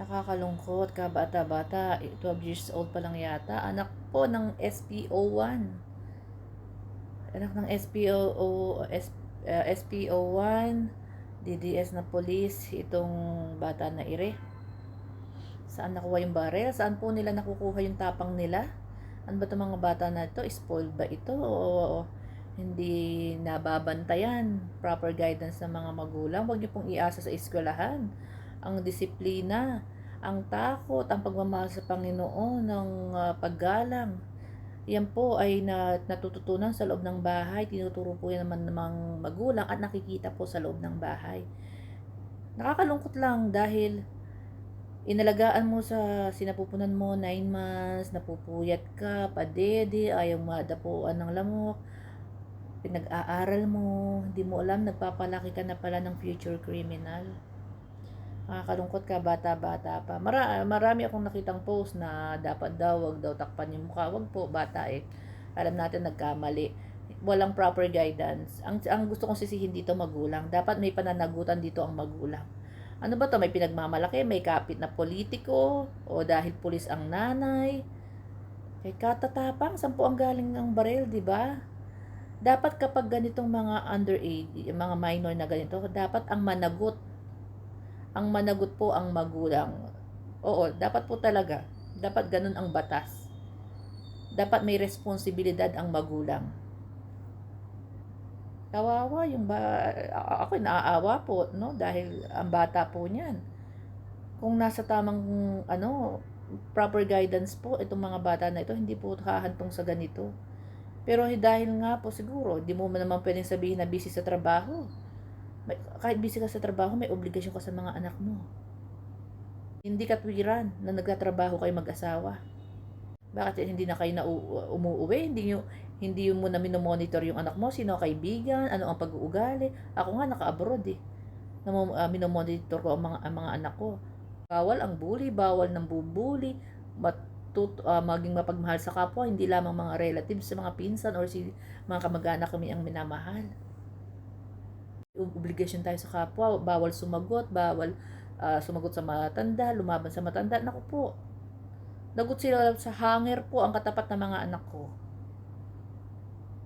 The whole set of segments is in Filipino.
Nakakalungkot, kabata-bata, 12 years old pa lang yata, anak po ng SPO1. Anak ng SPO1, DDS na police, itong bata na ire. Saan nakuha yung barel? Saan po nila nakukuha yung tapang nila? Ano ba itong mga bata na ito? Spoiled ba ito? O hindi nababantayan? Proper guidance ng mga magulang? Huwag niyo pong iasa sa eskwelahan ang disiplina, ang takot, ang pagmamahal sa Panginoon, ng paggalang. Yan po ay natututunan sa loob ng bahay. Tinuturo po yan naman ng mga magulang at nakikita po sa loob ng bahay. Nakakalungkot lang dahil inalagaan mo sa sinapupunan mo 9 months, napupuyat ka, padede, ayaw madapuan ng lamok, pinag-aaral mo, hindi mo alam, nagpapalaki ka na pala ng future criminal. Nakakalungkot ka, bata-bata pa. Marami akong nakitang post na dapat daw, wag daw takpan yung mukha. Wag po, bata eh. Alam natin nagkamali. Walang proper guidance. Ang gusto kong sisihin dito magulang. Dapat may pananagutan dito ang magulang. Ano ba to? May pinagmamalaki? May kapit na politiko? O dahil pulis ang nanay? Kay katatapang, saan po ang galing ng baril, di ba? Dapat kapag ganitong mga underage, mga minor na ganito, dapat ang managot po ang magulang. Oo, dapat po talaga. Dapat ganun ang batas. Dapat may responsibilidad ang magulang. Kawawa yung ako naaawa po, no? Dahil ang bata po niyan. Kung nasa tamang proper guidance po itong mga bata na ito, hindi po hahantong sa ganito. Pero dahil nga po siguro, di mo naman pwedeng sabihin na busy sa trabaho. Kahit busy ka sa trabaho, may obligasyon ka sa mga anak mo. Hindi katwiran na nagtatrabaho kayo mag-asawa. Bakit hindi na kayo umuuwi? Hindi mo na minomonitor yung anak mo, sino kaibigan, ano ang pag-uugali. Ako nga naka-abroad eh. Minomonitor ko ang mga anak ko. Bawal ang bully, bawal ng bubuli, maging mapagmahal sa kapwa, hindi lamang mga relatives, sa mga pinsan or mga kamag-anak kami ang minamahal. Obligasyon tayo sa kapwa, bawal sumagot, bawal sumagot sa matanda, lumaban sa matanda. Naku po, dagot sila sa hanger po ang katapat ng mga anak ko.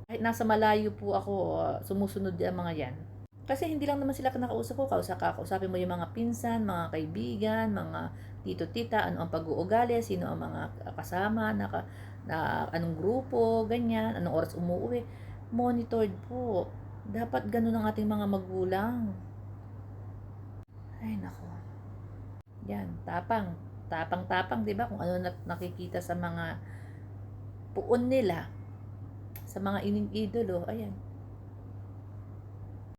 Kahit nasa malayo po ako, sumusunod ang mga yan. Kasi hindi lang naman sila kinakausap ko, kausapin mo yung mga pinsan, mga kaibigan, mga tito-tita, ano ang pag-uugali, sino ang mga kasama, na anong grupo, ganyan, anong oras umuwi. Monitored po. Dapat ganun ang ating mga magulang. Ay, nako. Yan, tapang. Tapang-tapang, di ba? Kung ano nakikita sa mga puon nila, sa mga ining idolo, ayan.